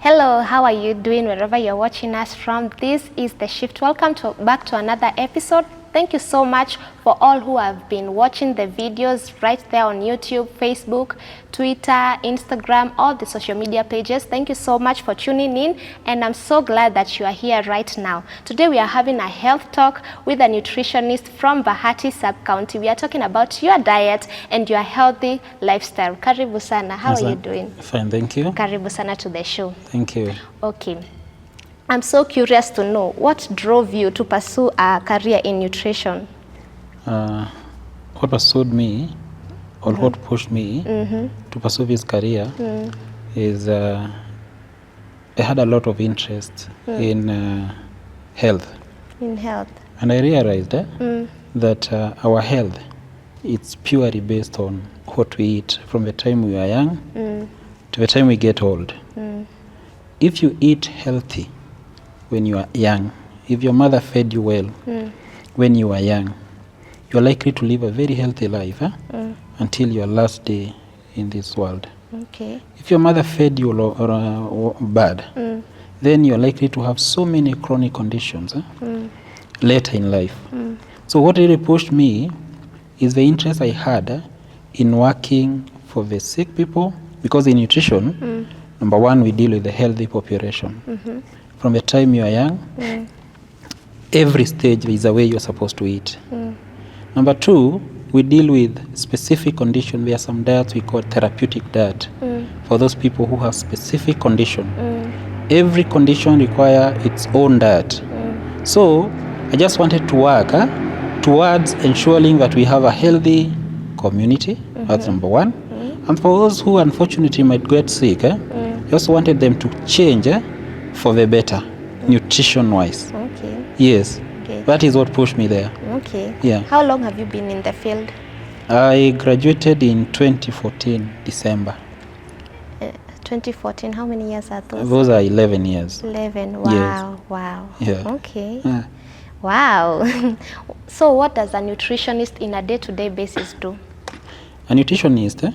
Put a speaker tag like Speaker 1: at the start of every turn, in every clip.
Speaker 1: Hello, how are you doing wherever you're watching us from? This is The Shift. Welcome back to another episode. Thank you so much for all who have been watching the videos right there on YouTube, Facebook, Twitter, Instagram, all the social media pages. Thank you so much for tuning in, and I'm so glad that you are here right now. Today we are having a health talk with a nutritionist from Bahati Sub-County. We are talking about your diet and your healthy lifestyle. Karibu sana. How are you doing?
Speaker 2: Fine, thank you.
Speaker 1: Karibu sana to the show.
Speaker 2: Thank you.
Speaker 1: Okay. I'm so curious to know what drove you to pursue a career in nutrition.
Speaker 2: What pursued me, or what pushed me to pursue this career is I had a lot of interest in health.
Speaker 1: In health.
Speaker 2: And I realized that our health, it's purely based on what we eat from the time we are young to the time we get old. If you eat healthy when you are young, if your mother fed you well when you are young, you are likely to live a very healthy life until your last day in this world.
Speaker 1: Okay.
Speaker 2: If your mother fed you bad, then you are likely to have so many chronic conditions later in life. So what really pushed me is the interest I had in working for the sick people, because in nutrition, number one, we deal with the healthy population. From the time you are young, every stage there is a way you're supposed to eat. Number two, we deal with specific condition. There are some diets we call therapeutic diet for those people who have specific condition. Every condition requires its own diet. So I just wanted to work towards ensuring that we have a healthy community. That's number one. And for those who unfortunately might get sick, I also wanted them to change for the better, nutrition-wise.
Speaker 1: Okay.
Speaker 2: Yes.
Speaker 1: Okay.
Speaker 2: That is what pushed me there.
Speaker 1: Okay.
Speaker 2: Yeah.
Speaker 1: How long have you been in the field?
Speaker 2: I graduated in 2014, December.
Speaker 1: 2014. How many years are those?
Speaker 2: Those are 11 years.
Speaker 1: 11. Wow.
Speaker 2: Yes.
Speaker 1: Wow.
Speaker 2: Yeah.
Speaker 1: Okay.
Speaker 2: Yeah.
Speaker 1: Wow. So what does a nutritionist in a day-to-day basis do?
Speaker 2: A nutritionist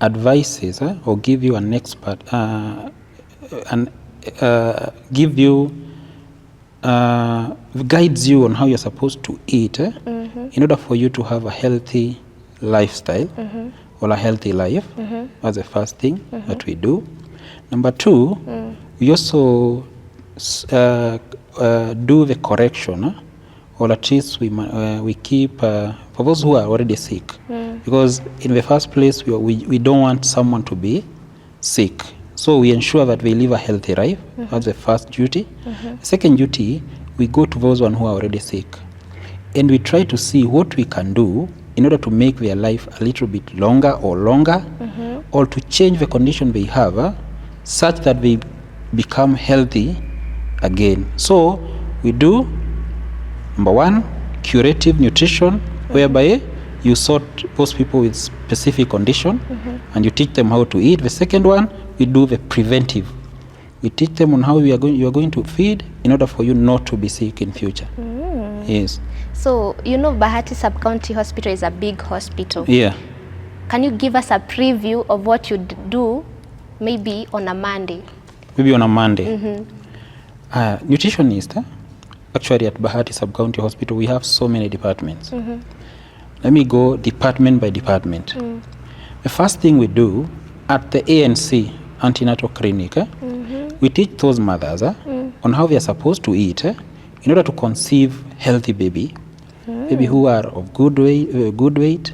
Speaker 2: advises or give you an expert, guides you on how you're supposed to eat in order for you to have a healthy lifestyle or a healthy life. That's the first thing that we do. Number two, we also do the correction, or at least we keep for those who are already sick, because in the first place we don't want someone to be sick. So we ensure that they live a healthy life. That's the first duty. The second duty, we go to those who are already sick, and we try to see what we can do in order to make their life a little bit longer, or to change the condition they have such that they become healthy again. So we do, number one, curative nutrition, whereby you sort those people with specific condition and you teach them how to eat. The second one, we do the preventive. We teach them on how you are going to feed in order for you not to be sick in future. Yes.
Speaker 1: So, you know, Bahati Sub-County Hospital is a big hospital.
Speaker 2: Yeah.
Speaker 1: Can you give us a preview of what you do maybe on a Monday?
Speaker 2: Maybe on a Monday. Nutritionist, actually at Bahati Sub-County Hospital, we have so many departments. Let me go department by department. The first thing we do at the ANC, antenatal clinic, we teach those mothers on how they are supposed to eat in order to conceive healthy baby who are of good weight,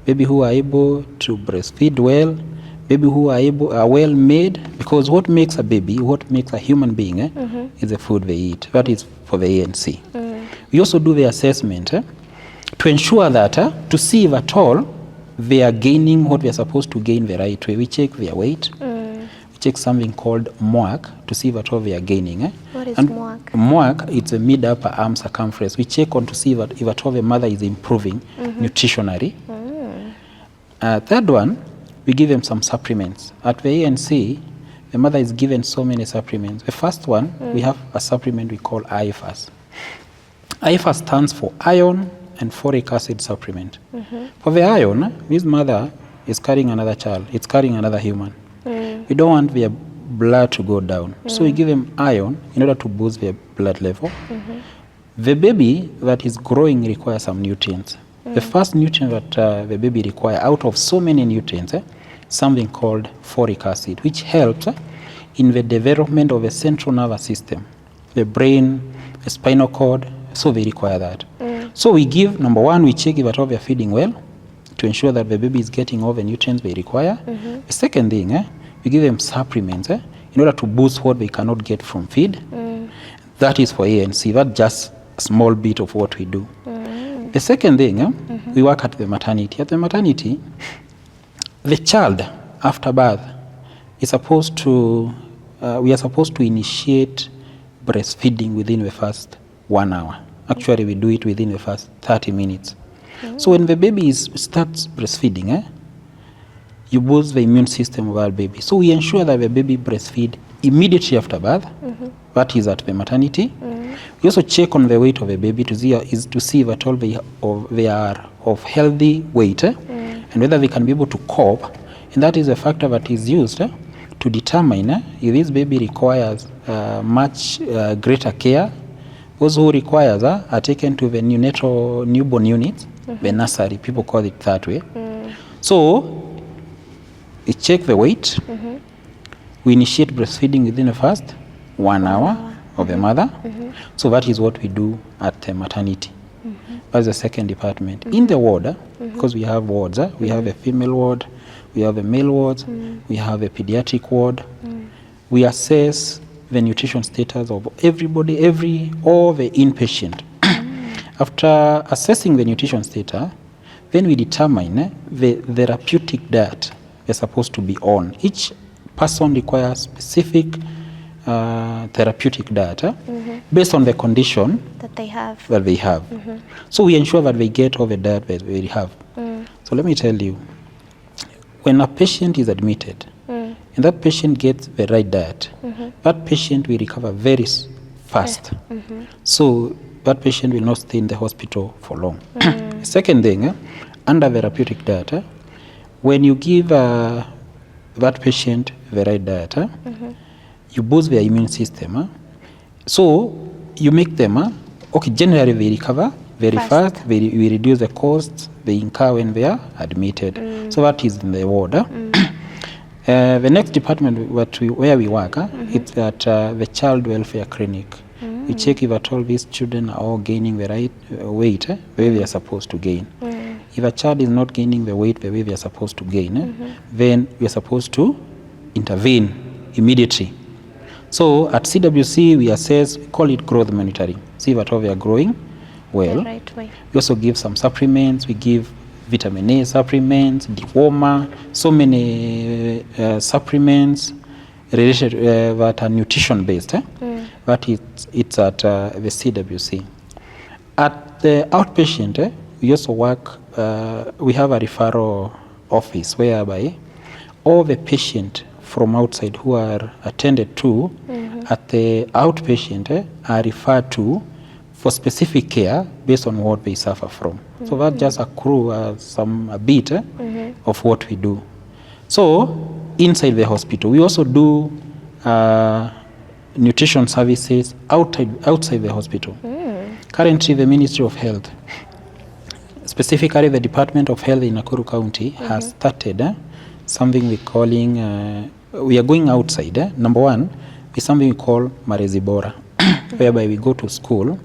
Speaker 2: baby who are able to breastfeed well, baby who are well made, because what makes a baby, what makes a human being is the food they eat. That is for the ANC. We also do the assessment to ensure that to see if at all they are gaining what they are supposed to gain the right way. We check their weight. We check something called MWAC to see if at all they are gaining.
Speaker 1: What is MWAC?
Speaker 2: MWAC, it's a mid-upper arm circumference. We check on to see if at all the mother is improving nutritionally. Third one, we give them some supplements. At the ANC, the mother is given so many supplements. The first one, we have a supplement we call IFAS. IFAS stands for iron and folic acid supplement. For the iron, this mother is carrying another child. It's carrying another human. We don't want their blood to go down. So we give them iron in order to boost their blood level. The baby that is growing requires some nutrients. The first nutrient that the baby requires out of so many nutrients, something called folic acid, which helps in the development of the central nervous system, the brain, the spinal cord, so they require that. So we give, number one, we check if at all they are feeding well to ensure that the baby is getting all the nutrients they require. The second thing, we give them supplements in order to boost what they cannot get from feed. That is for A and C. That's just a small bit of what we do. The second thing, we work at the maternity. At the maternity, the child after birth is supposed to, we are supposed to initiate breastfeeding within the first 1 hour. Actually, we do it within the first 30 minutes. So when the baby starts breastfeeding, you boost the immune system of our baby. So we ensure that the baby breastfeed immediately after birth. That is at the maternity. We also check on the weight of the baby to see if at all they are of healthy weight and whether they can be able to cope. And that is a factor that is used to determine if this baby requires much greater care. Those who requires are taken to the neonatal newborn unit, the nursery, people call it that way. So we check the weight. We initiate breastfeeding within the first 1 hour of the mother. So that is what we do at the maternity. That's the second department. In the ward, because we have wards, we have a female ward, we have a male ward, we have a pediatric ward. We assess the nutrition status of everybody, all the inpatient. After assessing the nutrition status, then we determine the therapeutic diet they're supposed to be on. Each person requires specific therapeutic diet based on the condition
Speaker 1: that they have.
Speaker 2: So we ensure that they get all the diet that they have. So let me tell you, when a patient is admitted and that patient gets the right diet, that patient will recover very fast. So that patient will not stay in the hospital for long. Second thing, under therapeutic diet, when you give that patient the right diet, you boost their immune system. So you make them, generally they recover very fast. We reduce the costs they incur when they are admitted. So that is in the ward. The next department where we work, it's at the child welfare clinic. We check if at all these children are all gaining the right weight the way they are supposed to gain. If a child is not gaining the weight the way they are supposed to gain, then we are supposed to intervene immediately. So at CWC, we assess, we call it growth monitoring. See if at all they are growing well.
Speaker 1: The right way.
Speaker 2: We also give some supplements. We give vitamin A supplements, dewormer, so many supplements related that are nutrition based. But it's at the CWC. At the outpatient, we also work, we have a referral office whereby all the patient from outside who are attended to at the outpatient are referred to for specific care based on what they suffer from. So that just accrue a bit of what we do. So inside the hospital, we also do nutrition services outside the hospital. Currently, the Ministry of Health, specifically the Department of Health in Nakuru County, has started something we're calling, we are going outside. Number one is something we call Malezi Bora, whereby we go to school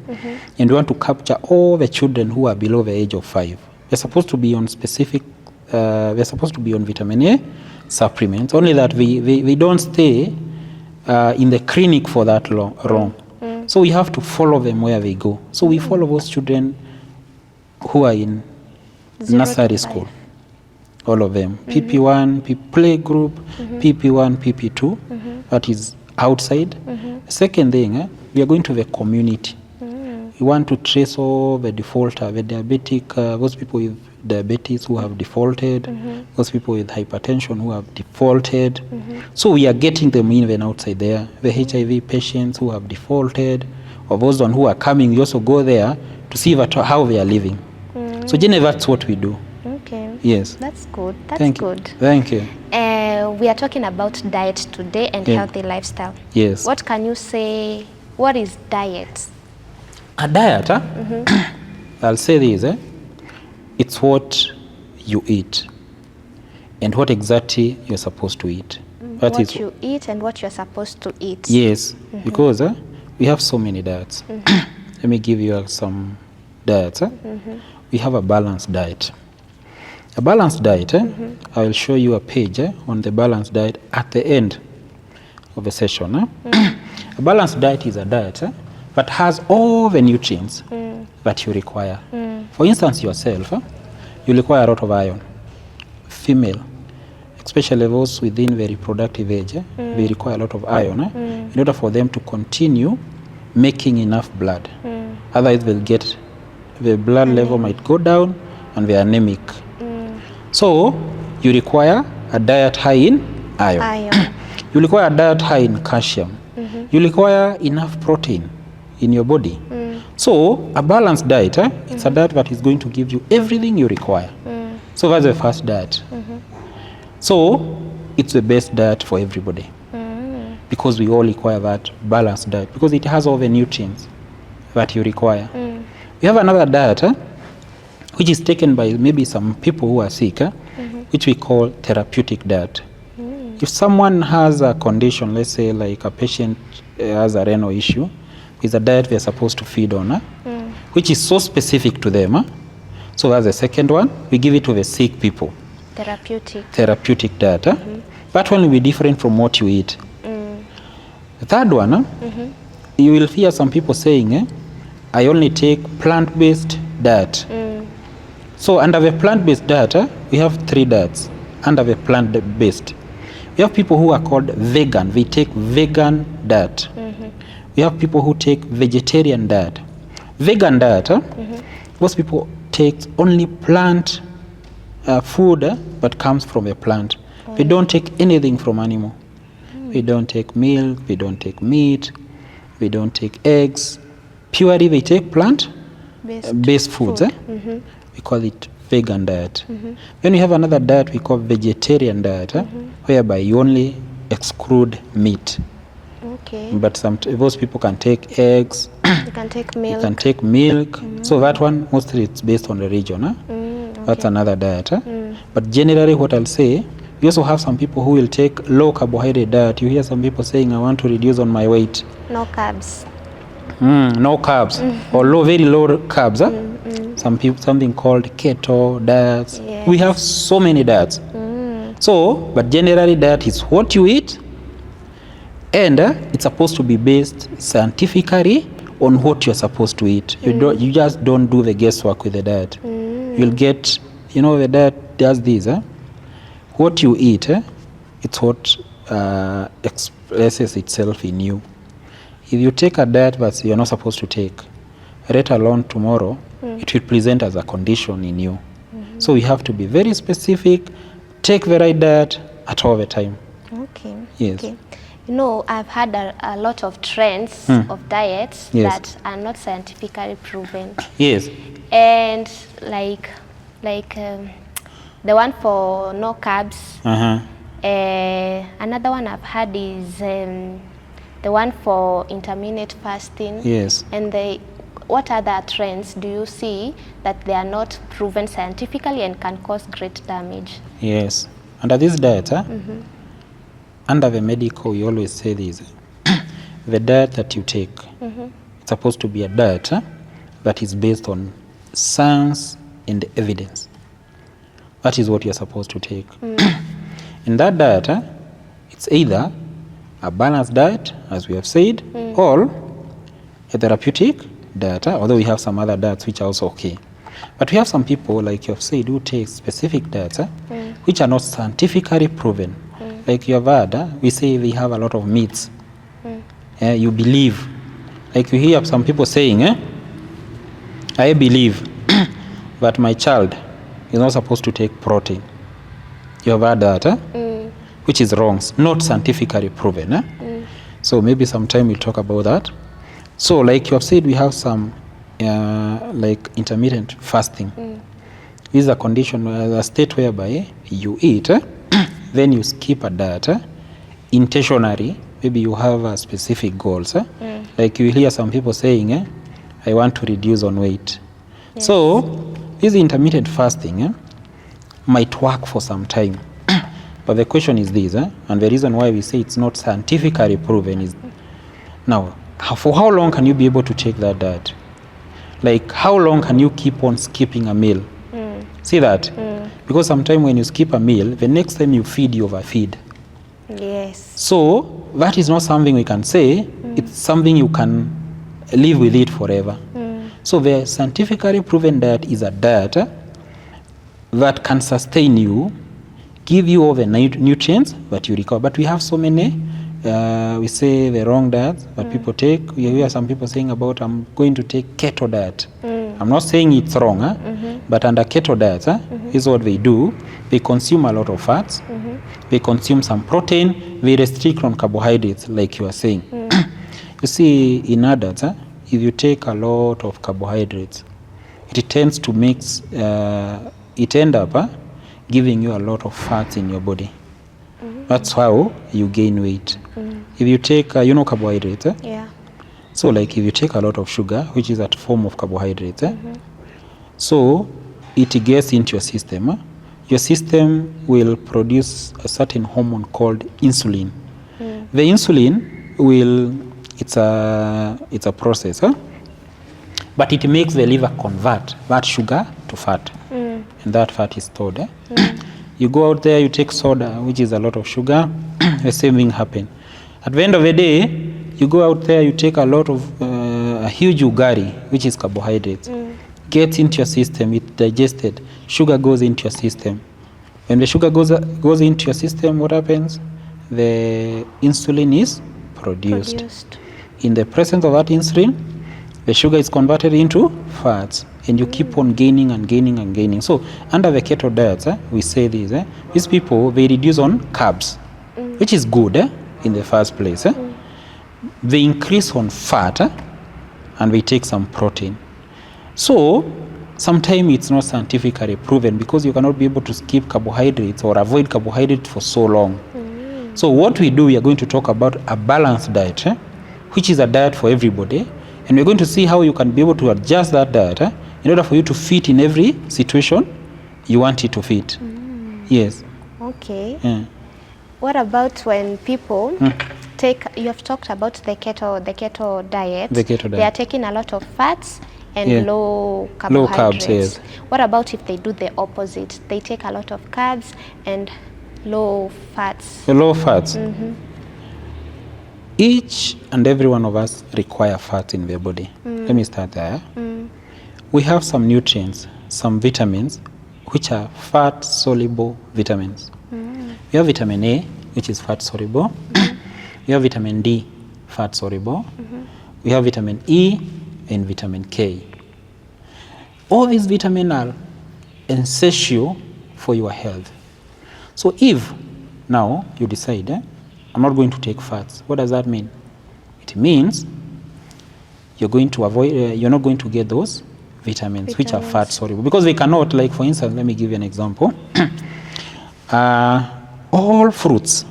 Speaker 2: and we want to capture all the children who are below the age of 5. They're supposed to be on they're supposed to be on vitamin A supplements, only that they don't stay in the clinic for that long. So we have to follow them where they go. So we follow those children who are in nursery school. All of them. PP1, play group, PP1, PP2, that is outside. Second thing, we are going to the community. We want to trace all the defaulter, the diabetic, those people with diabetes who have defaulted, those people with hypertension who have defaulted. So we are getting them in and outside there. The HIV patients who have defaulted, or those one who are coming, we also go there to see how they are living. So generally that's what we do.
Speaker 1: Okay.
Speaker 2: Yes.
Speaker 1: That's good.
Speaker 2: Thank you. Thank you.
Speaker 1: we are talking about diet today and healthy lifestyle.
Speaker 2: Yes.
Speaker 1: What can you say? What is diet?
Speaker 2: A diet, I'll say this, it's what you eat and what exactly you're supposed to eat.
Speaker 1: What you eat and what you're supposed to eat.
Speaker 2: Yes, because we have so many diets. Let me give you some diets. We have a balanced diet. A balanced diet, I will show you a page on the balanced diet at the end of the session. A balanced diet is a diet but has all the nutrients that you require. For instance, yourself, you require a lot of iron. Female, especially those within the reproductive age, they require a lot of iron in order for them to continue making enough blood. Otherwise, they'll get, the blood level might go down and they're anemic. So, you require a diet high in iron. You require a diet high in calcium. You require enough protein in your body. So, a balanced diet, it's a diet that is going to give you everything you require. So, that's the first diet. So, it's the best diet for everybody. Because we all require that balanced diet. Because it has all the nutrients that you require. We have another diet, which is taken by maybe some people who are sick, which we call therapeutic diet. If someone has a condition, let's say like a patient has a renal issue, is a diet they're supposed to feed on, which is so specific to them. So that's the second one. We give it to the sick people. Therapeutic diet. That one will be different from what you eat. The third one, you will hear some people saying, I only take plant-based diet. So under the plant-based diet, we have 3 diets under the plant-based. We have people who are called vegan. They take vegan diet. We have people who take vegetarian diet. Vegan diet, most people take only plant food that comes from a plant. They don't take anything from animal. They don't take milk, they don't take meat, they don't take eggs. Purely they take plant-based foods. We call it vegan diet. Then we have another diet we call vegetarian diet, whereby you only exclude meat. But those people can take eggs,
Speaker 1: you can take milk.
Speaker 2: You can take milk. So that one, mostly it's based on the region. That's another diet. But generally what I'll say, we also have some people who will take low carbohydrate diet. You hear some people saying, I want to reduce on my weight.
Speaker 1: No carbs.
Speaker 2: No carbs. Or very low carbs. Some people, something called keto diets.
Speaker 1: Yes.
Speaker 2: We have so many diets. So, but generally diet is what you eat, and it's supposed to be based scientifically on what you're supposed to eat. You just don't do the guesswork with the diet. You'll get, the diet does this. What you eat, it's what expresses itself in you. If you take a diet that you're not supposed to take, let alone tomorrow, it will present as a condition in you. So we have to be very specific, take the right diet at all the time.
Speaker 1: Okay.
Speaker 2: Yes.
Speaker 1: Okay. I've had a lot of trends of diets that are not scientifically proven.
Speaker 2: Yes.
Speaker 1: And like the one for no carbs. Another one I've had is the one for intermittent fasting.
Speaker 2: Yes.
Speaker 1: And what other trends do you see that they are not proven scientifically and can cause great damage? Yes.
Speaker 2: Under this diet, under the medical, we always say this. The diet that you take, it's supposed to be a diet that is based on science and evidence. That is what you're supposed to take. In that diet, it's either a balanced diet, as we have said, or a therapeutic diet, although we have some other diets which are also okay. But we have some people, like you have said, who take specific diets which are not scientifically proven. Like you have heard, we say they have a lot of meats. You believe. Like you hear some people saying, I believe that my child is not supposed to take protein. You have heard that, which is wrong, not scientifically proven. So maybe sometime we'll talk about that. So like you have said, we have some like intermittent fasting. This is a condition, a state whereby you eat then you skip a diet intentionally. Maybe you have specific goals. Like you hear some people saying, I want to reduce on weight.
Speaker 1: Yes.
Speaker 2: So this intermittent fasting might work for some time. But the question is this, and the reason why we say it's not scientifically proven is, now, for how long can you be able to take that diet? Like, how long can you keep on skipping a meal? See that? Because sometimes when you skip a meal, the next time you feed, you overfeed.
Speaker 1: Yes.
Speaker 2: So that is not something we can say. It's something you can live with it forever. So the scientifically proven diet is a diet that can sustain you, give you all the nutrients that you require. But we have so many, we say the wrong diets that people take. We hear some people saying about, I'm going to take keto diet. I'm not saying it's wrong, but under keto diets, is what they do. They consume a lot of fats. They consume some protein. They restrict on carbohydrates, like you are saying. You see, in adults, if you take a lot of carbohydrates, it tends to mix, it end up giving you a lot of fats in your body. That's how you gain weight. If you take, carbohydrates,
Speaker 1: Yeah.
Speaker 2: so like if you take a lot of sugar, which is a form of carbohydrates, so it gets into your system. Your system will produce a certain hormone called insulin. The insulin will, it's a process, but it makes the liver convert that sugar to fat, and that fat is stored. You go out there, you take soda, which is a lot of sugar, the same thing happen. At the end of the day, you go out there, you take a lot of, a huge ugari, which is carbohydrates, gets into your system, it's digested, sugar goes into your system. When the sugar goes into your system, what happens? The insulin is produced. In the presence of that insulin, the sugar is converted into fats, and you keep on gaining and gaining and gaining. So under the keto diets, we say this, these people, they reduce on carbs, which is good in the first place. They increase on fat, and they take some protein. So sometimes it's not scientifically proven, because you cannot be able to skip carbohydrates or avoid carbohydrates for so long. So what we do, we are going to talk about a balanced diet, which is a diet for everybody, and we're going to see how you can be able to adjust that diet in order for you to fit in every situation you want it to fit. Yes.
Speaker 1: Okay.
Speaker 2: Yeah.
Speaker 1: What about when people take, you have talked about the keto diet.
Speaker 2: The keto diet.
Speaker 1: They are taking a lot of fats and
Speaker 2: Yeah.
Speaker 1: low carbohydrates.
Speaker 2: Low carbs, yes.
Speaker 1: What about if they do the opposite? They take a lot of carbs and low fats.
Speaker 2: Low fats. Each and every one of us require fat in their body. Let me start there. We have some nutrients, some vitamins, which are fat-soluble vitamins. We have vitamin A, which is fat-soluble. We have vitamin D, fat-soluble. We have vitamin E and vitamin K. All these vitamins are essential for your health. So if now you decide, I'm not going to take fats, what does that mean? It means you're going to avoid, you're not going to get those vitamins which are fat soluble, because they cannot, like for instance, let me give you an example. All fruits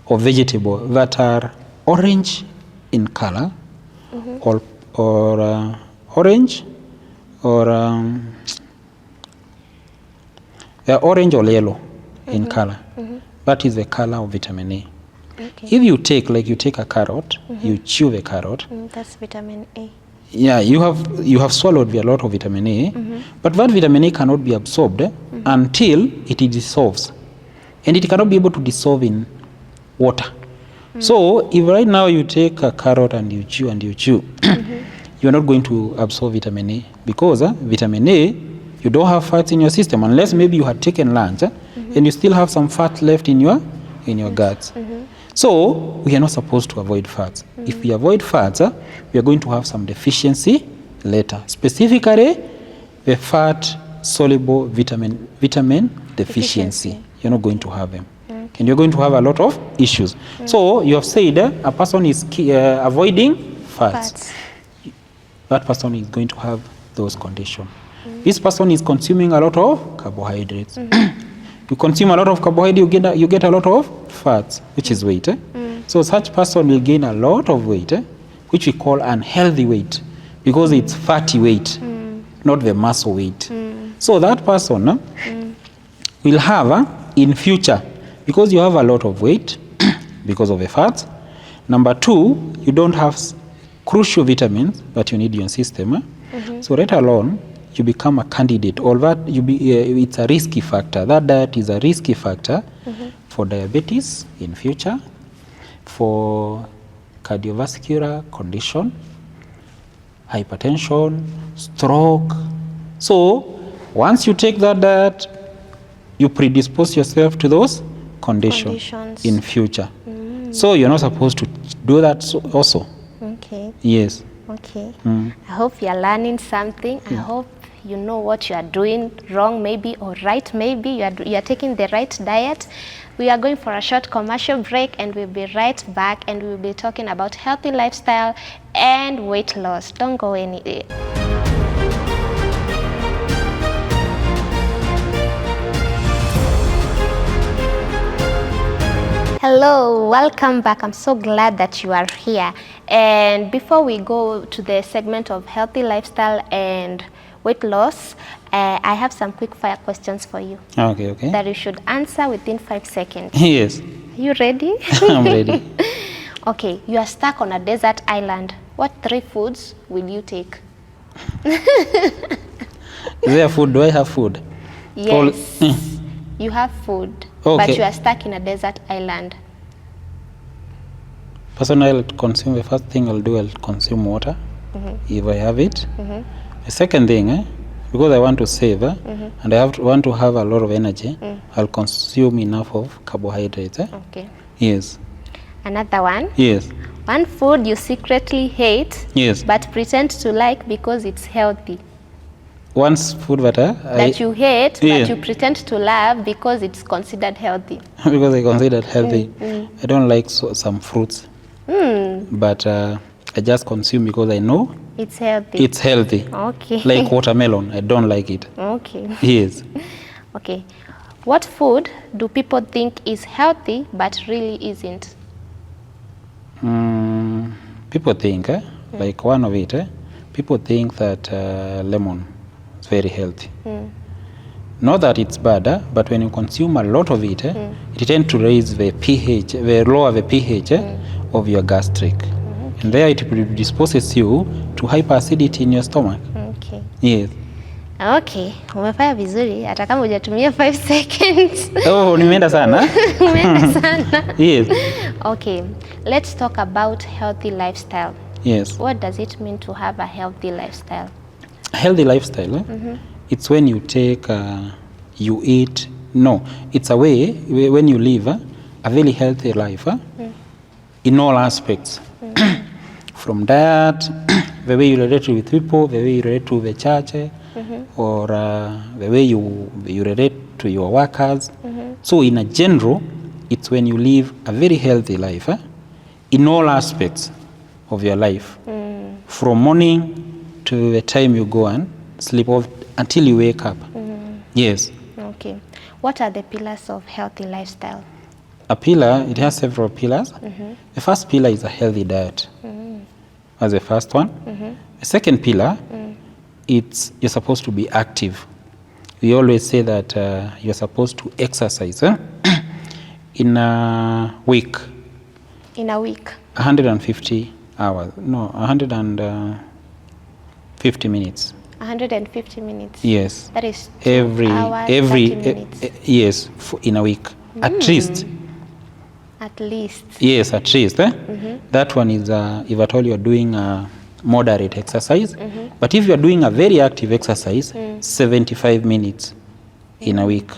Speaker 2: or vegetables that are orange in color, or orange, or they're orange or yellow in color. That is the color of vitamin A.
Speaker 1: Okay.
Speaker 2: If you take, like you take a carrot, you chew the carrot.
Speaker 1: That's vitamin A.
Speaker 2: Yeah, you have swallowed a lot of vitamin A, but that vitamin A cannot be absorbed until it dissolves, and it cannot be able to dissolve in water. So if right now you take a carrot and you chew you're not going to absorb vitamin A, because vitamin A, you don't have fats in your system unless maybe you had taken lunch and you still have some fat left in your guts. So we are not supposed to avoid fats. If we avoid fats, we are going to have some deficiency later. Specifically, the fat-soluble vitamin deficiency. You're not going to have them. And you're going to have a lot of issues. So you have said a person is avoiding fats. That person is going to have those conditions. This person is consuming a lot of carbohydrates. You consume a lot of carbohydrate, you get a lot of fats, which is weight. So such person will gain a lot of weight, which we call unhealthy weight, because it's fatty weight, not the muscle weight. So that person will have in future, because you have a lot of weight because of the fats. Number 2, you don't have crucial vitamins that you need in your system. So let alone you become a candidate, or that it's a risky factor. That diet is a risky factor for diabetes in future, for cardiovascular condition, hypertension, stroke. So once you take that diet, you predispose yourself to those conditions in future. So you're not supposed to do that also.
Speaker 1: Okay.
Speaker 2: Yes.
Speaker 1: Okay. I hope you're learning something. I hope you know what you are doing wrong maybe, or right maybe. You are taking the right diet. We are going for a short commercial break, and we'll be right back, and we'll be talking about healthy lifestyle and weight loss. Don't go anywhere. Hello, welcome back. I'm so glad that you are here. And before we go to the segment of healthy lifestyle and weight loss, I have some quick fire questions for you.
Speaker 2: Okay.
Speaker 1: That you should answer within 5 seconds.
Speaker 2: Yes.
Speaker 1: You ready?
Speaker 2: I'm ready.
Speaker 1: Okay, you are stuck on a desert island. What 3 foods will you take?
Speaker 2: Is there food? Do I have food?
Speaker 1: Yes. You have food,
Speaker 2: okay,
Speaker 1: but you are stuck in a desert island.
Speaker 2: Personally, I'll consume, the first thing I'll do, I'll consume water, if I have it. The second thing, because I want to save, and I want to have a lot of energy, I'll consume enough of carbohydrates.
Speaker 1: Okay.
Speaker 2: Yes.
Speaker 1: Another one?
Speaker 2: Yes.
Speaker 1: One food you secretly hate,
Speaker 2: yes,
Speaker 1: but pretend to like because it's healthy.
Speaker 2: One food that
Speaker 1: you hate, but you pretend to love because it's considered healthy.
Speaker 2: Because I consider it healthy. I don't like some fruits, but I just consume because I know
Speaker 1: it's healthy.
Speaker 2: It's healthy.
Speaker 1: Okay.
Speaker 2: Like watermelon, I don't like it.
Speaker 1: Okay.
Speaker 2: Yes.
Speaker 1: Okay. What food do people think is healthy but really isn't?
Speaker 2: People think, like one of it, people think that lemon is very healthy. Not that it's bad, but when you consume a lot of it, it tends to raise the pH, lower the pH of your gastric. And there it predisposes you to hyperacidity in your stomach.
Speaker 1: Okay.
Speaker 2: Yes.
Speaker 1: Okay, umefanya vizuri hata kama hujatumia 5 seconds.
Speaker 2: Oh, nimeenda sana.
Speaker 1: Nimeenda sana.
Speaker 2: Yes.
Speaker 1: Okay, let's talk about healthy lifestyle.
Speaker 2: Yes.
Speaker 1: What does it mean to have a healthy lifestyle?
Speaker 2: A healthy lifestyle, it's when you take, you eat. No, it's a way when you live a very healthy life in all aspects. From diet, the way you relate with people, the way you relate to the church, or the way you relate to your workers. So in a general, it's when you live a very healthy life in all aspects of your life. From morning to the time you go and sleep off until you wake up. Yes.
Speaker 1: Okay. What are the pillars of healthy lifestyle?
Speaker 2: A pillar, it has several pillars. The first pillar is a healthy diet. As the first one. The second pillar, you're supposed to be active. We always say that you're supposed to exercise in a week.
Speaker 1: In a week?
Speaker 2: 150 hours. No, 150 minutes.
Speaker 1: 150 minutes?
Speaker 2: Yes.
Speaker 1: That is
Speaker 2: every
Speaker 1: 30 minutes.
Speaker 2: Yes, in a week. At least.
Speaker 1: At least.
Speaker 2: Yes, at least. That one is, if at all you're doing moderate exercise. But if you're doing a very active exercise, 75 minutes in a week.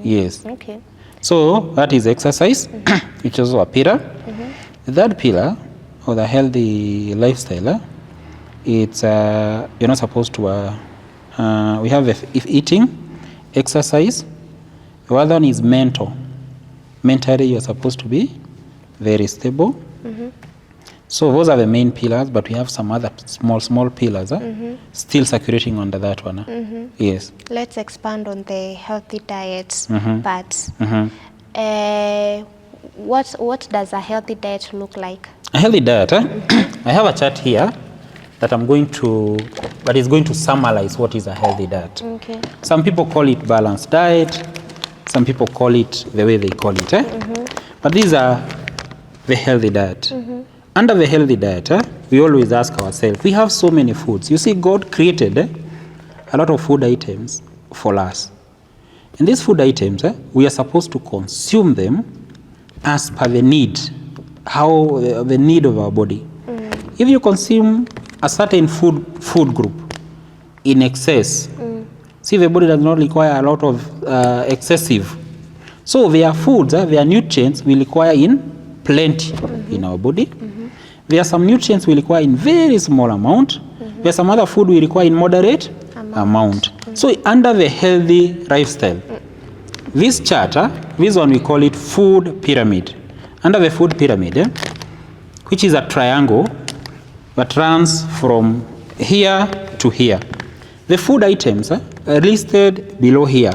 Speaker 2: Yes.
Speaker 1: Okay.
Speaker 2: So that is exercise, which is a pillar. The third pillar of the healthy lifestyle, it's you're not supposed to. We have if eating, exercise. The other one is mental. Mentally, you're supposed to be very stable. So those are the main pillars, but we have some other small pillars still circulating under that one. Yes.
Speaker 1: Let's expand on the healthy diet part. What does a healthy diet look like?
Speaker 2: A healthy diet, I have a chart here that that is going to summarize what is a healthy diet.
Speaker 1: Okay.
Speaker 2: Some people call it balanced diet, some people call it the way they call it. But these are the healthy diet. Under the healthy diet, we always ask ourselves, we have so many foods. You see, God created a lot of food items for us. And these food items, we are supposed to consume them as per the need, the need of our body. If you consume a certain food group in excess, see, the body does not require a lot of excessive. So there are foods, there are nutrients we require in plenty in our body. There are some nutrients we require in very small amount. There are some other food we require in moderate amount. So under the healthy lifestyle, this chart, this one we call it food pyramid. Under the food pyramid, which is a triangle that runs from here to here. The food items are listed below here.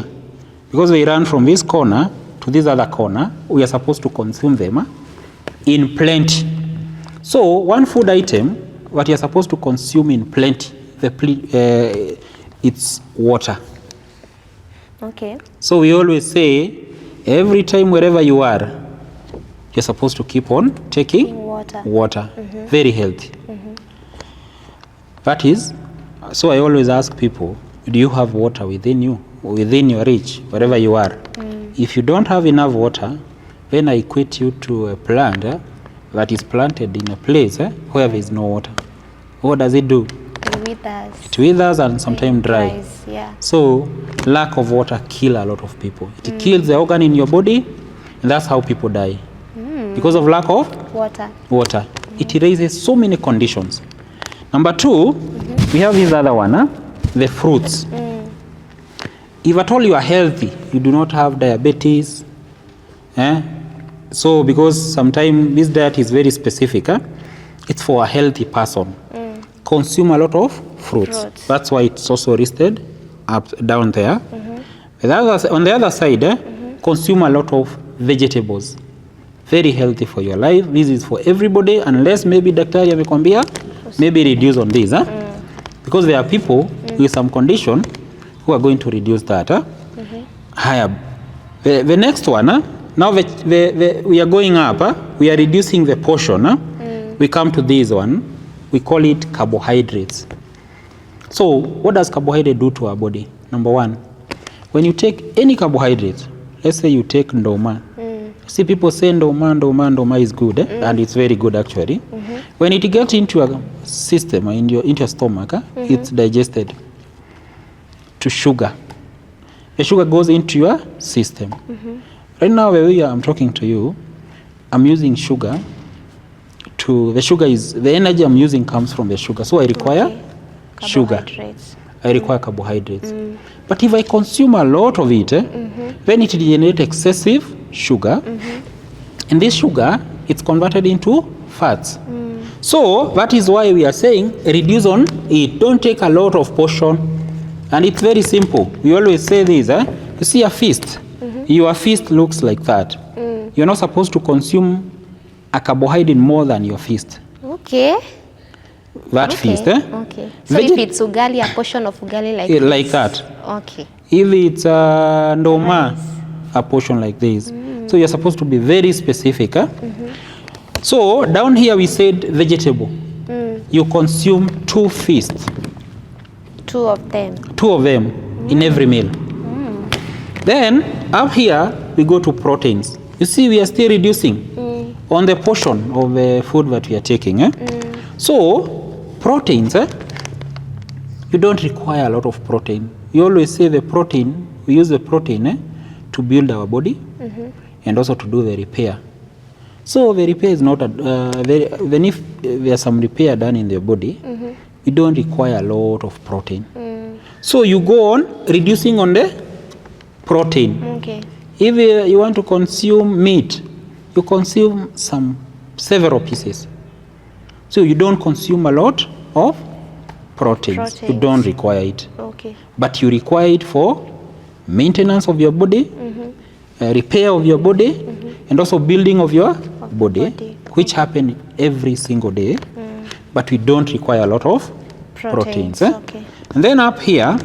Speaker 2: Because they run from this corner to this other corner, we are supposed to consume them in plenty. So one food item what you are supposed to consume in plenty, it's water.
Speaker 1: Okay.
Speaker 2: So we always say, every time wherever you are, you're supposed to keep on taking water. Very healthy. That is, so I always ask people, do you have water within you, within your reach, wherever you are? If you don't have enough water, then I equate you to a plant that is planted in a place where there is no water. What does it do? It withers and sometimes dries.
Speaker 1: Yeah.
Speaker 2: So lack of water kills a lot of people. It kills the organ in your body, and that's how people die. Because of lack of water. It raises so many conditions. Number two, we have this other one, the fruits. If at all you are healthy, you do not have diabetes, so because sometimes this diet is very specific, it's for a healthy person. Consume a lot of fruits. That's why it's also listed down there. On the other side, consume a lot of vegetables. Very healthy for your life. This is for everybody, unless maybe daktari amekwambia maybe reduce on this. Because there are people with some condition who are going to reduce that. The next one, now we are going up, we are reducing the portion. We come to this one, we call it carbohydrates. So what does carbohydrate do to our body? Number one, when you take any carbohydrate, let's say you take ndoma. See, people say ndoma is good, and it's very good actually. When it gets into your system, into your stomach, it's digested to sugar. The sugar goes into your system. Right now, the way I'm talking to you, I'm using sugar. The energy I'm using comes from the sugar. So I require sugar. I require carbohydrates. But if I consume a lot of it, then it generates excessive sugar. And this sugar, it's converted into fats. So that is why we are saying reduce on it. Don't take a lot of portion. And it's very simple. We always say this. You see a feast. Your feast looks like that. You're not supposed to consume a carbohydrate more than your feast.
Speaker 1: Okay.
Speaker 2: Feast.
Speaker 1: Okay. So if it's ugali, a portion of ugali
Speaker 2: like that.
Speaker 1: Okay.
Speaker 2: If it's ndoma, a portion like this. So you're supposed to be very specific. So down here we said vegetable. You consume 2 feasts.
Speaker 1: 2 of them.
Speaker 2: 2 of them in every meal. Then up here we go to proteins. You see, we are still reducing on the portion of the food that we are taking. So proteins, you don't require a lot of protein. You always say we use the protein to build our body and also to do the repair. So the repair is not even if there's some repair done in the body, you don't require a lot of protein. So you go on reducing on the protein.
Speaker 1: Okay.
Speaker 2: If you want to consume meat, you consume several pieces. So you don't consume a lot of proteins. You don't require it.
Speaker 1: Okay.
Speaker 2: But you require it for maintenance of your body, repair of your body, and also building of your body, which happen every single day. But we don't require a lot of proteins.
Speaker 1: Okay.
Speaker 2: And then up here,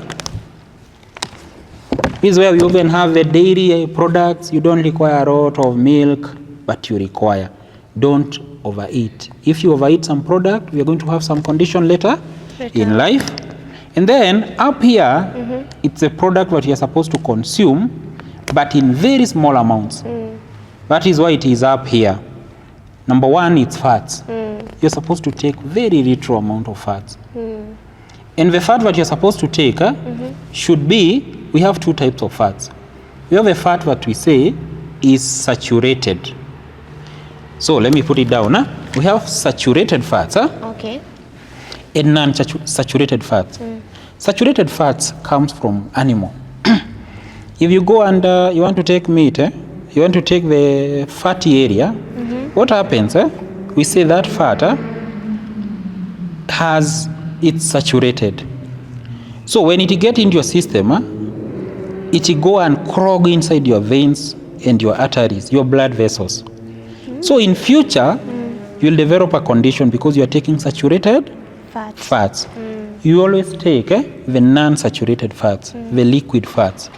Speaker 2: this is where we even have the dairy products. You don't require a lot of milk, but you require. Don't overeat. If you overeat some product, we are going to have some condition later in life. And then up here, it's a product that you are supposed to consume, but in very small amounts. That is why it is up here. Number one, it's fats. You're supposed to take very little amount of fats. And the fat that you're supposed to take should be, we have two types of fats. We have a fat that we say is saturated. So let me put it down. We have saturated fats.
Speaker 1: Okay.
Speaker 2: And non-saturated fats. Saturated fats comes from animal. If you go and you want to take meat, you want to take the fatty area, what happens? We say that fat it's saturated. So when it get into your system, it go and clog inside your veins and your arteries, your blood vessels. So in future, you'll develop a condition because you are taking saturated fats. You always take the non-saturated fats, the liquid fats.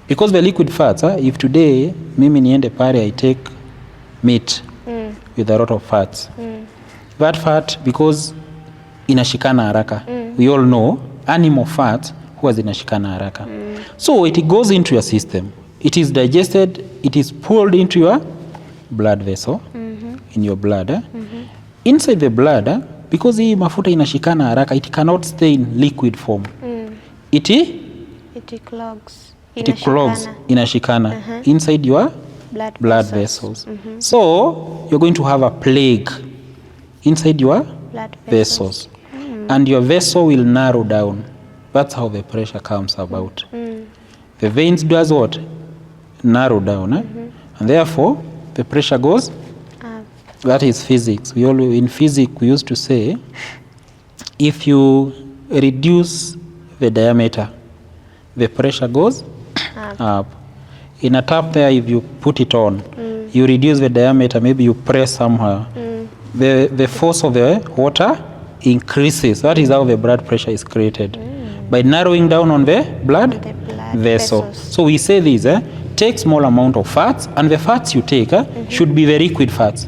Speaker 2: Because the liquid fats, if today, mimi niende pale, I take meat with a lot of fats. That fat, because inashikana haraka. We all know animal fat huwa zinashikana haraka. So it goes into your system. It is digested, it is pulled into your blood vessel, in your blood. Inside the blood, because hii mafuta inashikana haraka, it cannot stay in liquid form. It
Speaker 1: clogs.
Speaker 2: It clogs, inashikana inside your blood vessels. So you're going to have a plague inside your blood vessels. And your vessel will narrow down. That's how the pressure comes about. The veins does what? Narrow down. And therefore, the pressure goes up. That is physics. In physics, we used to say, if you reduce the diameter, the pressure goes up. In a tap there, if you put it on, you reduce the diameter, maybe you press somewhere, the force of the water increases. That is how the blood pressure is created. By narrowing down on the blood vessel. So we say this, take small amount of fats, and the fats you take should be the liquid fats,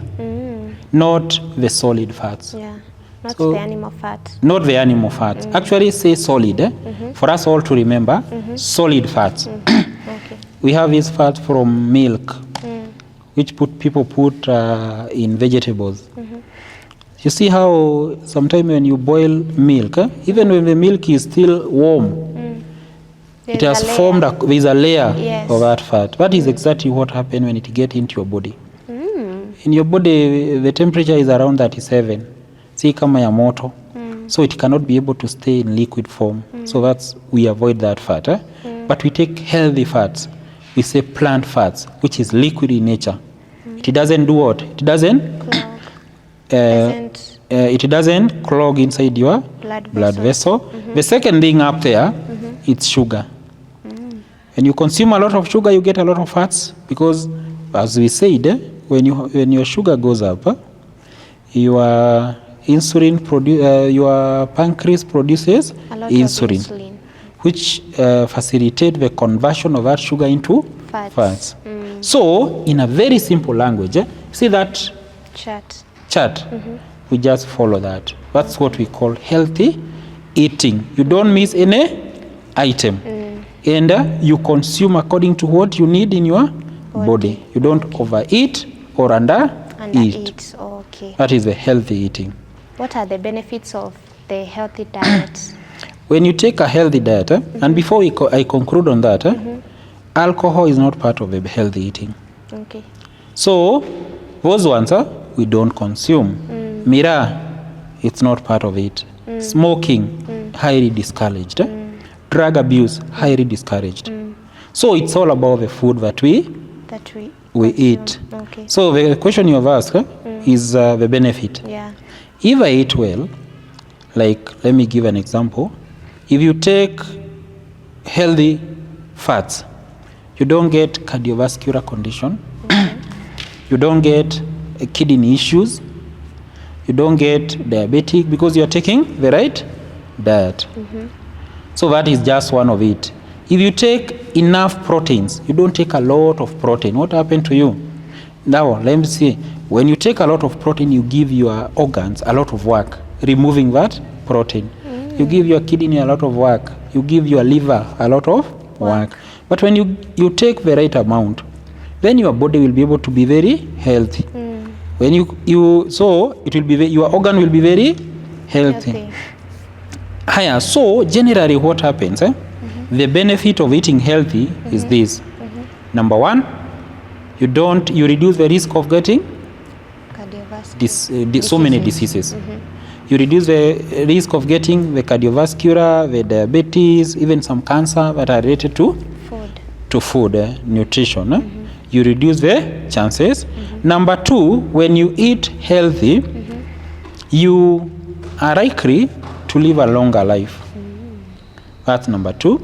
Speaker 2: not the solid fats.
Speaker 1: Yeah, not the animal fat.
Speaker 2: Not the animal fats. Actually say solid, for us all to remember, solid fats.
Speaker 1: Okay.
Speaker 2: We have these fats from milk, which people put in vegetables. You see how sometimes when you boil milk, even when the milk is still warm, it has formed there's a layer of that fat. That is exactly what happens when it gets into your body. In your body, the temperature is around 37. See, kama ya moto. So it cannot be able to stay in liquid form. So we avoid that fat. But we take healthy fats. We say plant fats, which is liquid in nature. It doesn't do what? It doesn't it doesn't clog inside your blood vessel. The second thing up there, it's sugar. When you consume a lot of sugar, you get a lot of fats because, as we said, when your sugar goes up, your your pancreas produces insulin, which facilitates the conversion of that sugar into fats. So, in a very simple language, see that chart, we just follow that. That's what we call healthy eating. You don't miss any item. And you consume according to what you need in your body. You don't overeat or undereat.
Speaker 1: Okay.
Speaker 2: That is the healthy eating.
Speaker 1: What are the benefits of the healthy diet?
Speaker 2: When you take a healthy diet, and before I conclude on that, alcohol is not part of the healthy eating.
Speaker 1: Okay.
Speaker 2: So, those ones we don't consume. Miraa, it's not part of it. Smoking, highly discouraged. Drug abuse, highly discouraged. So it's all about the food that we eat.
Speaker 1: Okay.
Speaker 2: So the question you have asked is the benefit.
Speaker 1: Yeah.
Speaker 2: If I eat well, like let me give an example. If you take healthy fats, you don't get cardiovascular condition, you don't get kidney issues, you don't get diabetic because you are taking the right diet. So that is just one of it. If you take enough proteins, you don't take a lot of protein, what happened to you? Now, let me see. When you take a lot of protein, you give your organs a lot of work, removing that protein. You give your kidney a lot of work. You give your liver a lot of work. But when you take the right amount, then your body will be able to be very healthy. When so it will be your organ will be very healthy. Higher. So generally, what happens? The benefit of eating healthy is this. Number one, you reduce the risk of getting so many diseases. You reduce the risk of getting the cardiovascular, the diabetes, even some cancer that are related to food, nutrition. You reduce the chances. Number two, when you eat healthy, you are likely to live a longer life. That's number two.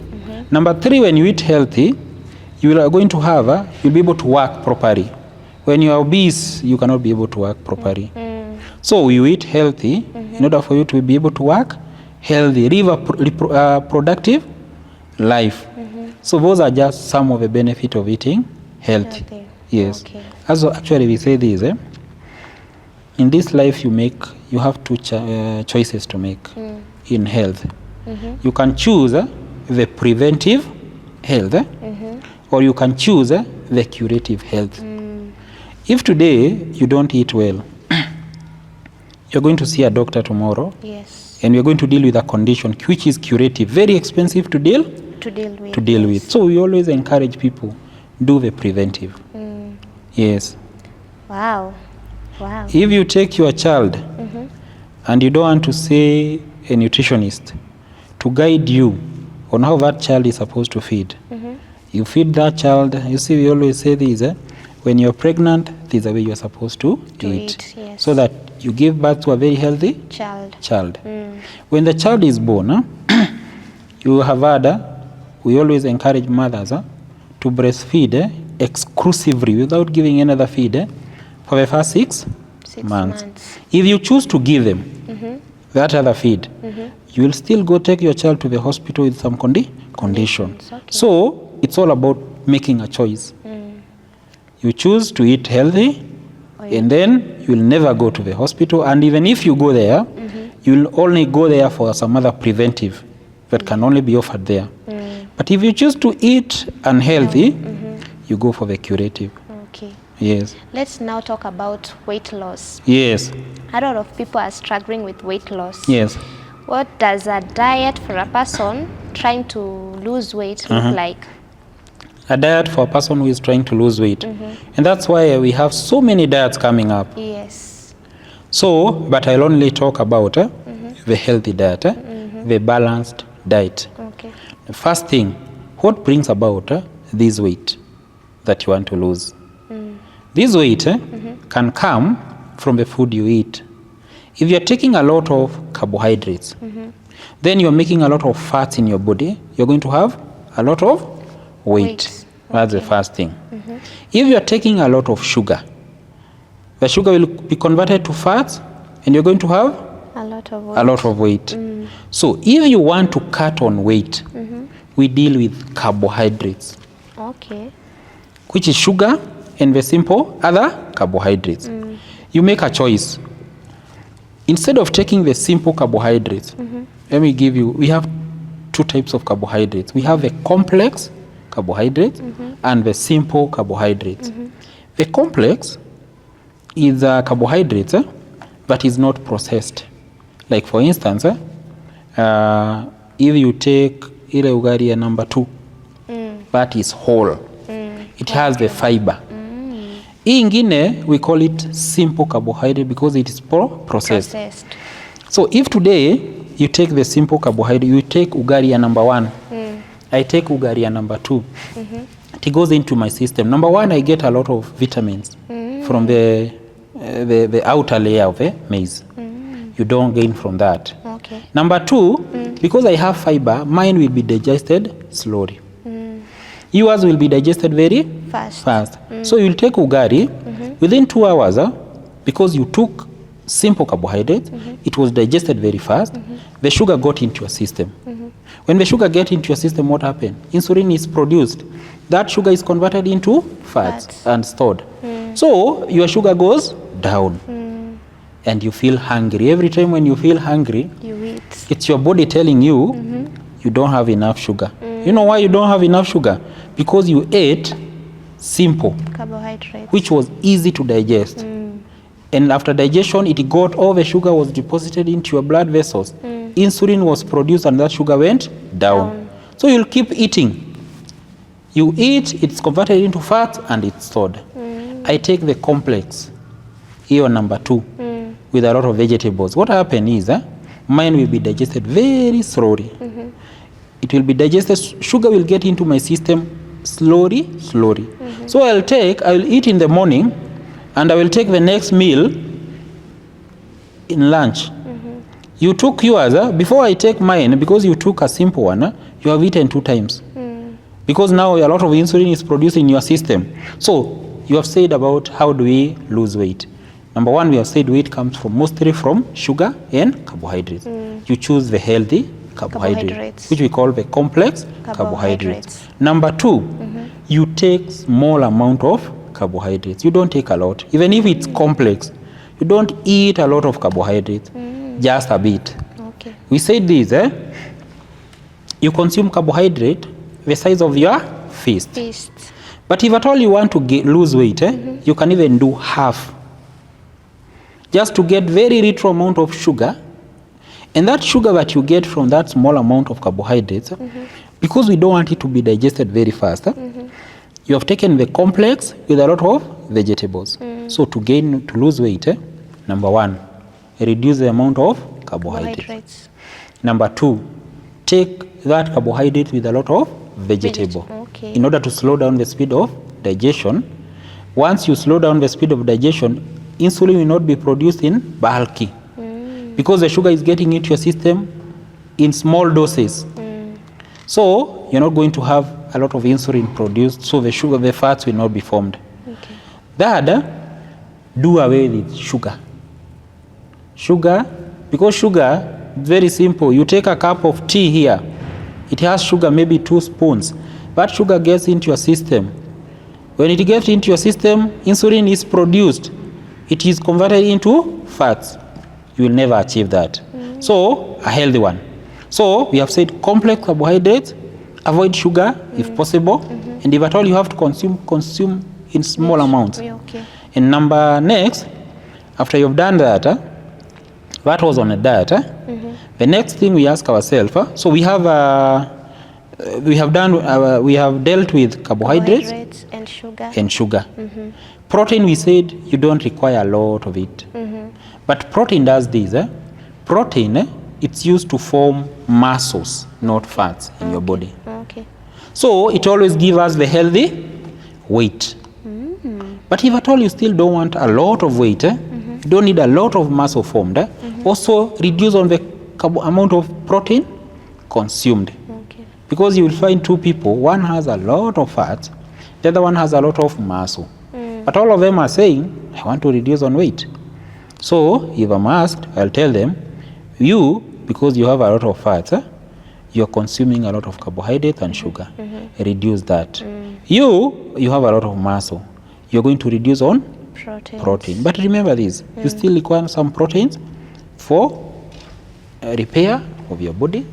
Speaker 2: Number three, when you eat healthy, you are going to you'll be able to work properly. When you are obese, you cannot be able to work properly. So you eat healthy in order for you to be able to work healthy, live a productive life. So those are just some of the benefits of eating healthy. Yes. Okay. Also, actually, we say this. In this life, you have two choices to make in health. You can choose the preventive health, or you can choose the curative health. If today you don't eat well, you're going to see a doctor tomorrow. Yes. And we're going to deal with a condition which is curative, very expensive to deal with. So we always encourage people, do the preventive. Yes. Wow. If you take your child and you don't want to say a nutritionist to guide you on how that child is supposed to feed, you feed that child. You see, we always say this, when you're pregnant, this is the way you're supposed to eat. Yes. So that you give birth to a very healthy child. When the child is born, you have had, we always encourage mothers to breastfeed exclusively without giving any other feed for the first 6 months. If you choose to give them that other feed, you will still go take your child to the hospital with some condition. Okay. So it's all about making a choice. You choose to eat healthy, and then you will never go to the hospital. And even if you go there, you will only go there for some other preventive that can only be offered there. But if you choose to eat unhealthy, you go for the curative. Okay. Yes. Let's now talk about weight loss. Yes. A lot of people are struggling with weight loss. Yes. What does a diet for a person trying to lose weight look like? A diet for a person who is trying to lose weight. And that's why we have so many diets coming up. Yes. So, but I'll only talk about the healthy diet, the balanced diet. Okay. The first thing, what brings about this weight that you want to lose? This weight can come from the food you eat. If you're taking a lot of carbohydrates, then you're making a lot of fats in your body, you're going to have a lot of weight. That's the first thing. If you're taking a lot of sugar, the sugar will be converted to fats and you're going to have a lot of weight. So if you want to cut on weight, we deal with carbohydrates. Okay. Which is sugar and the simple other carbohydrates. You make a choice. Instead of taking the simple carbohydrates, let me give you, we have two types of carbohydrates. We have the complex carbohydrates and the simple carbohydrates. The complex is carbohydrates that is not processed. Like for instance, if you take ile ugali number 2, that is whole. It has the fiber. Hii ingine, we call it simple carbohydrate because it is processed. So if today you take the simple carbohydrate, you take ugali number 1, I take ugali number 2. It goes into my system. Number 1, I get a lot of vitamins from the outer layer of the maize. you don't gain from that.
Speaker 1: Okay.
Speaker 2: Number two, because I have fiber, mine will be digested slowly. Yours will be digested very fast. So you'll take ugari within 2 hours, because you took simple carbohydrates, it was digested very fast. The sugar got into your system. When the sugar gets into your system, what happened? Insulin is produced. That sugar is converted into fats and stored. So your sugar goes down and you feel hungry. Every time when you feel hungry,
Speaker 1: you eat.
Speaker 2: It's your body telling you you don't have enough sugar. You know why you don't have enough sugar? Because you ate simple
Speaker 1: Carbohydrates.
Speaker 2: which was easy to digest. And after digestion, it got all the sugar was deposited into your blood vessels. Insulin was produced and that sugar went down. So you'll keep eating. You eat, it's converted into fat and it's stored. I take the complex, here number 2, with a lot of vegetables. What happens is, mine will be digested very slowly. It will be digested, sugar will get into my system slowly. So I will eat in the morning and I will take the next meal in lunch. You took yours, before I take mine, because you took a simple one, you have eaten 2 times. Because now a lot of insulin is produced in your system. So you have said about how do we lose weight. Number 1, we have said weight comes mostly from sugar and carbohydrates. You choose the healthy carbohydrates, which we call the complex carbohydrates. Number 2, you take small amount of carbohydrates. You don't take a lot. Even if it's complex, you don't eat a lot of carbohydrates, just a bit.
Speaker 1: Okay.
Speaker 2: We said this, you consume carbohydrate the size of your fist. But if at all you want to lose weight, you can even do half. Just to get very little amount of sugar. And that sugar that you get from that small amount of carbohydrates, because we don't want it to be digested very fast, you have taken the complex with a lot of vegetables. So to lose weight, number 1, reduce the amount of carbohydrates. Number 2, take that carbohydrate with a lot of vegetable.
Speaker 1: Okay.
Speaker 2: In order to slow down the speed of digestion. Once you slow down the speed of digestion, insulin will not be produced in bulky. Because the sugar is getting into your system in small doses. So you're not going to have a lot of insulin produced, so the fats will not be formed.
Speaker 1: Okay.
Speaker 2: Third, do away with sugar. Because sugar, very simple. You take a cup of tea here, it has sugar, maybe 2 spoons. That sugar gets into your system. When it gets into your system, insulin is produced. It is converted into fats. You will never achieve that. So, a healthy one. So, we have said complex carbohydrates, avoid sugar if possible, and if at all you have to consume in small amounts.
Speaker 1: Okay.
Speaker 2: And next, after you've done that, that was on a diet. The next thing we ask ourselves, so we have dealt with carbohydrates and sugar. Protein, we said you don't require a lot of it. But protein does this. Protein, it's used to form muscles, not fats in your body.
Speaker 1: Okay.
Speaker 2: So it always gives us the healthy weight. But if at all you still don't want a lot of weight, you don't need a lot of muscle formed, also reduce on the amount of protein consumed.
Speaker 1: Okay.
Speaker 2: Because you will find 2 people, one has a lot of fat, the other one has a lot of muscle. But all of them are saying, I want to reduce on weight. So if I'm asked, I'll tell them, because you have a lot of fats, you're consuming a lot of carbohydrates and sugar. Reduce that. You have a lot of muscle. You're going to reduce on protein. But remember this, you still require some proteins for repair of your body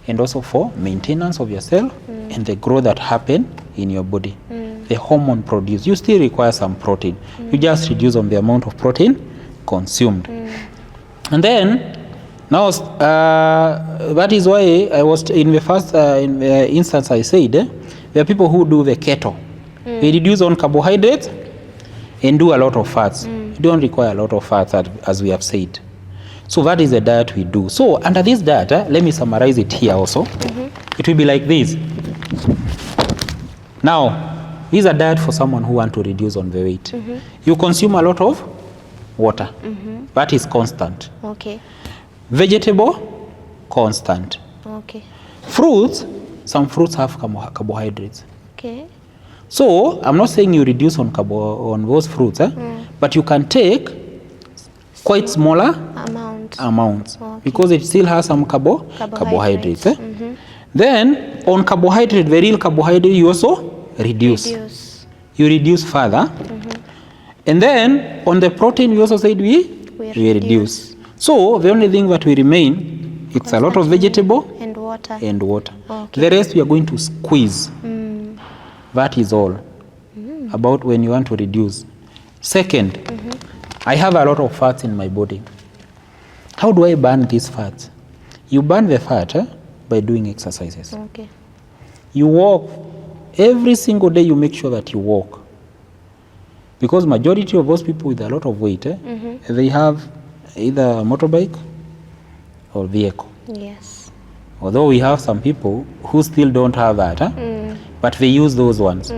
Speaker 2: and also for maintenance of yourself and the growth that happen in your body. The hormone produced, you still require some protein. You just reduce on the amount of protein consumed. And then, now that is why I was in the first instance I said, there are people who do the keto. They reduce on carbohydrates and do a lot of fats. You don't require a lot of fats as we have said. So that is the diet we do. So under this diet, let me summarize it here also. It will be like this. Now, this is a diet for someone who wants to reduce on the weight. You consume a lot of water. That is constant.
Speaker 1: Okay.
Speaker 2: Vegetable, constant.
Speaker 1: Okay.
Speaker 2: Fruits, some fruits have carbohydrates.
Speaker 1: Okay.
Speaker 2: So I'm not saying you reduce on those fruits, but you can take quite smaller amounts
Speaker 1: Okay.
Speaker 2: because it still has some carbohydrates. Then on carbohydrate, the real carbohydrate, you also reduce. You reduce further. And then on the protein, we also said we reduce. So the only thing that we remain, it's a lot of vegetable
Speaker 1: and water. Okay.
Speaker 2: The rest we are going to squeeze. That is all about when you want to reduce. Second, I have a lot of fats in my body. How do I burn these fats? You burn the fat by doing exercises.
Speaker 1: Okay.
Speaker 2: You walk. Every single day you make sure that you walk. Because majority of those people with a lot of weight, they have either a motorbike or vehicle.
Speaker 1: Yes.
Speaker 2: Although we have some people who still don't have that, but they use those ones.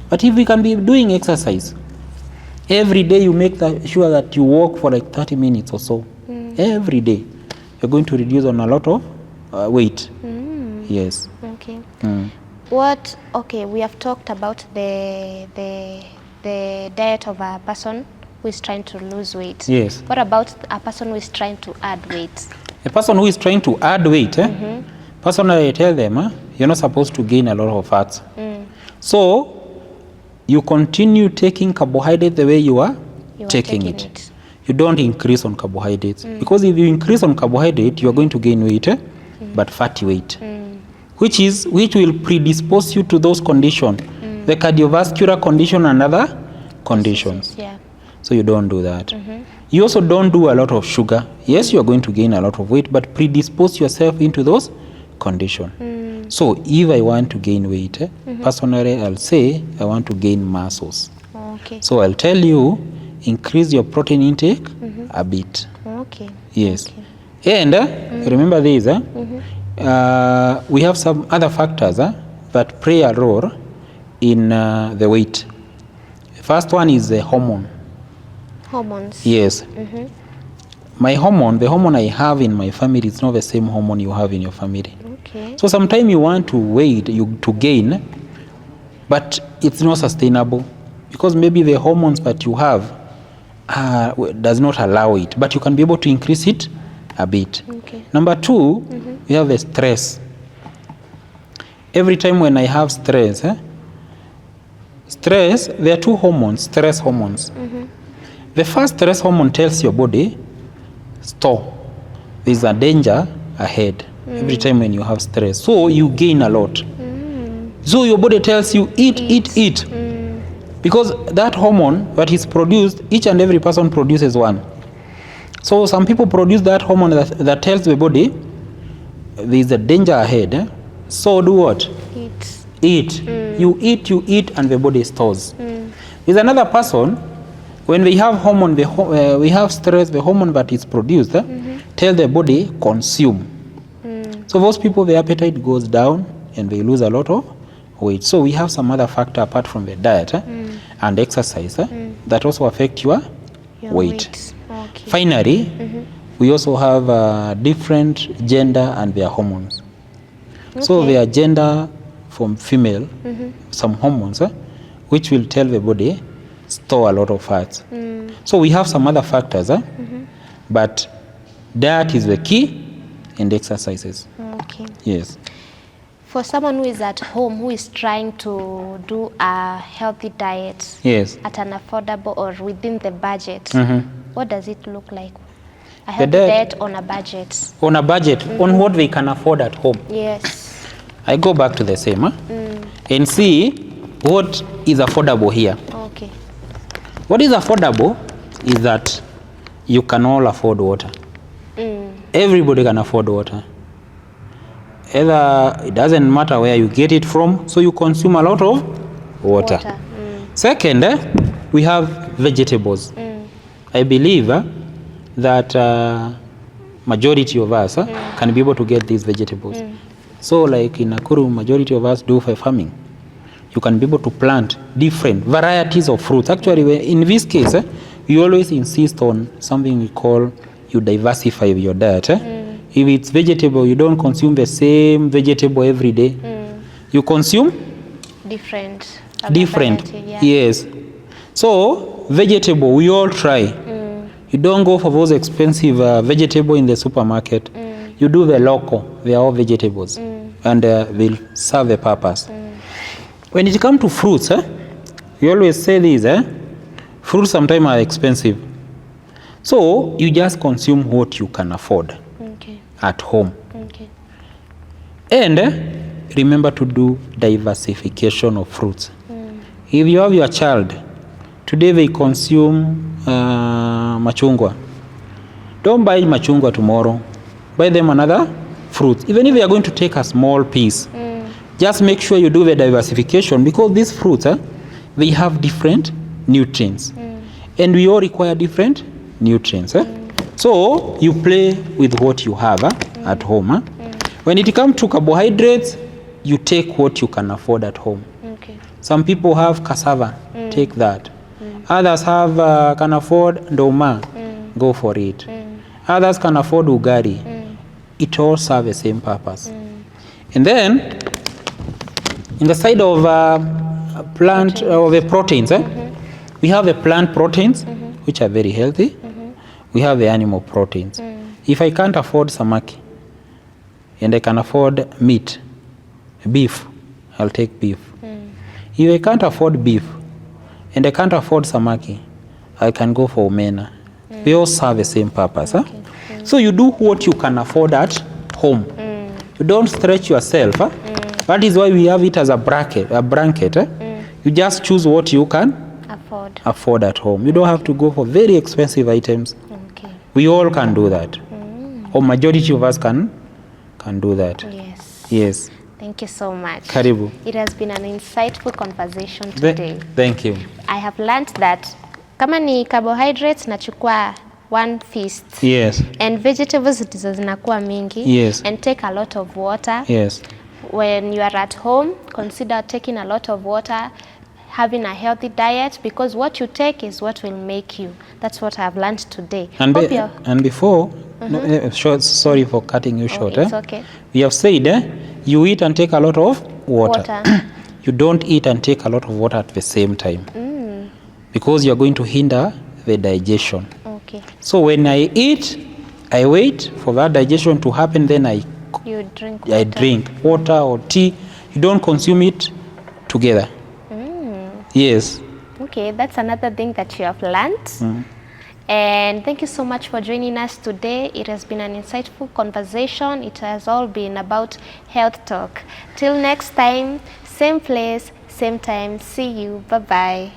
Speaker 2: But if we can be doing exercise, every day you make sure that you walk for like 30 minutes or so. Every day. You're going to reduce on a lot of weight. Yes.
Speaker 1: Okay. Okay, we have talked about the diet of a person who is trying to lose weight.
Speaker 2: Yes.
Speaker 1: What about a person who is trying to add weight?
Speaker 2: A person who is trying to add weight, personally I tell them, you're not supposed to gain a lot of fats. So you continue taking carbohydrate the way you are taking it. You don't increase on carbohydrates. Because if you increase on carbohydrate, you are going to gain weight, but fatty weight. Which will predispose you to those conditions, the cardiovascular condition and other conditions.
Speaker 1: Yeah.
Speaker 2: So you don't do that. You also don't do a lot of sugar. Yes, you are going to gain a lot of weight, but predispose yourself into those conditions. So if I want to gain weight, personally I'll say I want to gain muscles.
Speaker 1: Okay.
Speaker 2: So I'll tell you, increase your protein intake a bit.
Speaker 1: Okay.
Speaker 2: Yes.
Speaker 1: Okay.
Speaker 2: And remember this, we have some other factors that play a role in the weight. The first one is the hormone.
Speaker 1: Hormones.
Speaker 2: Yes. My hormone, the hormone I have in my family, is not the same hormone you have in your family.
Speaker 1: Okay.
Speaker 2: So sometimes you want to gain, but it's not sustainable because maybe the hormones that you have does not allow it, but you can be able to increase it a bit.
Speaker 1: Okay.
Speaker 2: Number two, we have the stress. Every time when I have stress, there are two hormones, stress hormones. The first stress hormone tells your body, stop, there's a danger ahead. Every time when you have stress, so you gain a lot. So your body tells you, eat. Because that hormone that is produced, each and every person produces one. So some people produce that hormone that tells the body there's a danger ahead. So do what? Eat. You eat, and the body stores. There's another person, when we have hormone, we have stress, the hormone that is produced tell the body consume. So those people, their appetite goes down and they lose a lot of weight. So we have some other factor apart from the diet and exercise that also affect your weight.
Speaker 1: Okay.
Speaker 2: Finally, we also have different gender and their hormones. Okay. So their gender from female, some hormones which will tell the body store a lot of fats. So we have some other factors, but diet is the key and exercises.
Speaker 1: Okay.
Speaker 2: Yes.
Speaker 1: For someone who is at home, who is trying to do a healthy diet,
Speaker 2: yes,
Speaker 1: at an affordable or within the budget, what does it look like? A
Speaker 2: The
Speaker 1: healthy diet on a budget.
Speaker 2: On a budget, on what they can afford at home.
Speaker 1: Yes.
Speaker 2: I go back to the same and see what is affordable here.
Speaker 1: Okay.
Speaker 2: What is affordable is that you can all afford water. Everybody can afford water. Either it doesn't matter where you get it from, so you consume a lot of water. Second, we have vegetables. I believe that majority of us can be able to get these vegetables. So like in Nakuru, majority of us do for farming. You can be able to plant different varieties of fruits. Actually, in this case, we always insist on something we call you diversify your diet. If it's vegetable, you don't consume the same vegetable every day. You consume
Speaker 1: different.
Speaker 2: Yeah. Yes. So vegetable, we all try. You don't go for those expensive vegetable in the supermarket. You do the local. They are all vegetables, and will serve the purpose. When it comes to fruits, we always say this. Fruits sometimes are expensive, so you just consume what you can afford at home. And remember to do diversification of fruits. If you have your child, today they consume machungwa. Don't buy machungwa tomorrow. Buy them another fruit. Even if you are going to take a small piece, just make sure you do the diversification, because these fruits, they have different nutrients. And we all require different nutrients. So you play with what you have at home. When it comes to carbohydrates, you take what you can afford at home. Some people have cassava, take that. Others have can afford ndoma, go for it. Others can afford ugari. It all serves the same purpose. And then, in the side of plant of the proteins, we have the plant proteins, which are very healthy. We have the animal proteins. If I can't afford samaki, and I can afford meat, beef, I'll take beef. If I can't afford beef, and I can't afford samaki, I can go for omena. They all serve the same purpose. So you do what you can afford at home. You don't stretch yourself. That is why we have it as a blanket. You just choose what you can afford at home. You don't have to go for very expensive items. We all can do that. Or majority of us can do that. Yes.
Speaker 1: Thank you so much.
Speaker 2: Karibu.
Speaker 1: It has been an insightful conversation today.
Speaker 2: Thank you.
Speaker 1: I have learned that kama ni carbohydrates nachukua one feast.
Speaker 2: Yes.
Speaker 1: And vegetables zinakuwa mingi.
Speaker 2: Yes.
Speaker 1: And take a lot of water.
Speaker 2: Yes.
Speaker 1: When you are at home, consider taking a lot of water, having a healthy diet, because what you take is what will make you. That's what I've learned today.
Speaker 2: And before, sorry for cutting you short.
Speaker 1: It's okay.
Speaker 2: We have said you eat and take a lot of water. You don't eat and take a lot of water at the same time, because you're going to hinder the digestion. So when I eat, I wait for that digestion to happen, then I drink water or tea. You don't consume it together. Yes.
Speaker 1: Okay, that's another thing that you have learned. And thank you so much for joining us today. It has been an insightful conversation. It has all been about health talk. Till next time, same place, same time. See you. Bye-bye.